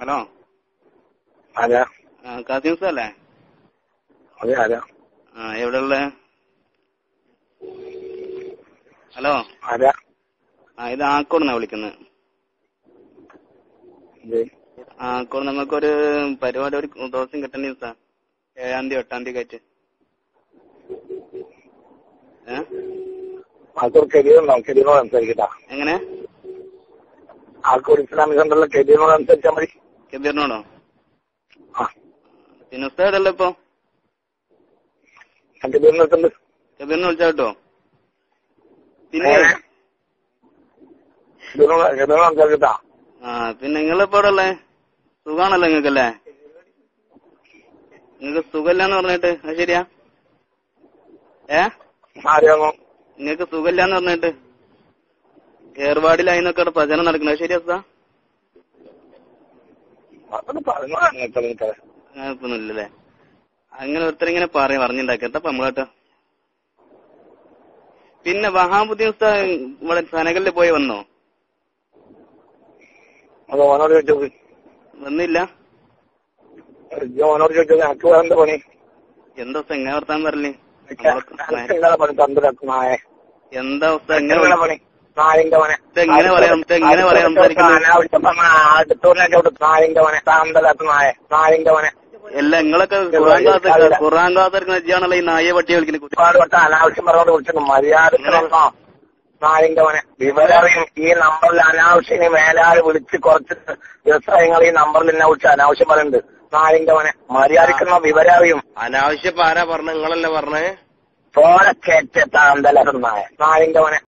Hello ആരാ? കാസിംസ് അല്ലേ? അതെ, ആരാ? എവിടെയുള്ള? ഹലോ ആരാ? ഇത് ആക്കോടുന്നാ വിളിക്കുന്നത്. ആക്കോട് നമുക്കൊരു പരിപാടി, ഒരു ദിവസം കിട്ടേണ്ട ദിവസാ. 7-ാം തീയതി 8-ാം തീയതി ആയിട്ട്. കരിയറിനോട് സംസാരിക്കട്ടാ. എങ്ങനെ? ആക്കോട് ഇസ്ലാമിക് സെന്ററിലെ കരിയറിനോട് സംസാരിച്ചാൽ മതി. കബീറിനോടോ? പിന്നെ ഉസ്താദല്ലേ ഇപ്പൊ? കബീറിനെ വിളിച്ചാ കേട്ടോ. പിന്നെ സംസാരിക്കട്ടാ. പിന്നെ നിങ്ങളിപ്പോ എവിടെ ഉള്ളേ? സുഖാണല്ലോ നിങ്ങൾക്കല്ലേ? നിങ്ങക്ക് സുഖമില്ലാന്ന് പറഞ്ഞിട്ട് അത് ശരിയാ? നിങ്ങക്ക് സുഖമില്ലാന്ന് പറഞ്ഞിട്ട് ഏർവാടിലായിന്നൊക്കെ പ്രചരണം നടക്കുന്നത് ശരിയാ? അങ്ങനൊന്നുമില്ലല്ലേ? അങ്ങനെ ഒരുത്തരിങ്ങനെ പറഞ്ഞിണ്ടാക്കി എന്താ നമ്മളാട്ടോ. പിന്നെ വഹാബുദ്ദീൻ ഉസ്താദ് ഇവിടെ സനകളിൽ പോയി വന്നോ? വന്നില്ല. എന്താ ഉസ്താദ് എങ്ങനെ വർത്താൻ പറഞ്ഞേ? എന്താ ഉസ്താദ് എങ്ങനെ പറയാ സംസാരിക്കുന്നത്? അല്ല നിങ്ങളൊക്കെ ഖുർആൻ ക്ലാസ് എടുക്കുന്ന വെച്ചാണല്ലോ ഈ നായെ പട്ടി കളിക്കുന്നത്. അനാവശ്യം പറഞ്ഞോണ്ട് വിളിച്ചിട്ട് മര്യാദ വിവരറിയും. ഈ നമ്പറിൽ അനാവശ്യം മേലാല് വിളിച്ച് കുറച്ച് ദിവസങ്ങൾ ഈ നമ്പറിൽ എന്നെ വിളിച്ച് അനാവശ്യം പറയുന്നുണ്ട്. നായിന്റെ മോനെ മര്യാദക്കുന്ന വിവരറിയും. അനാവശ്യം ആരാ പറഞ്ഞ? നിങ്ങളല്ലേ പറഞ്ഞേ? ചോര കേറ്റ താന്തല നായ നായിന്റെ മോനെ.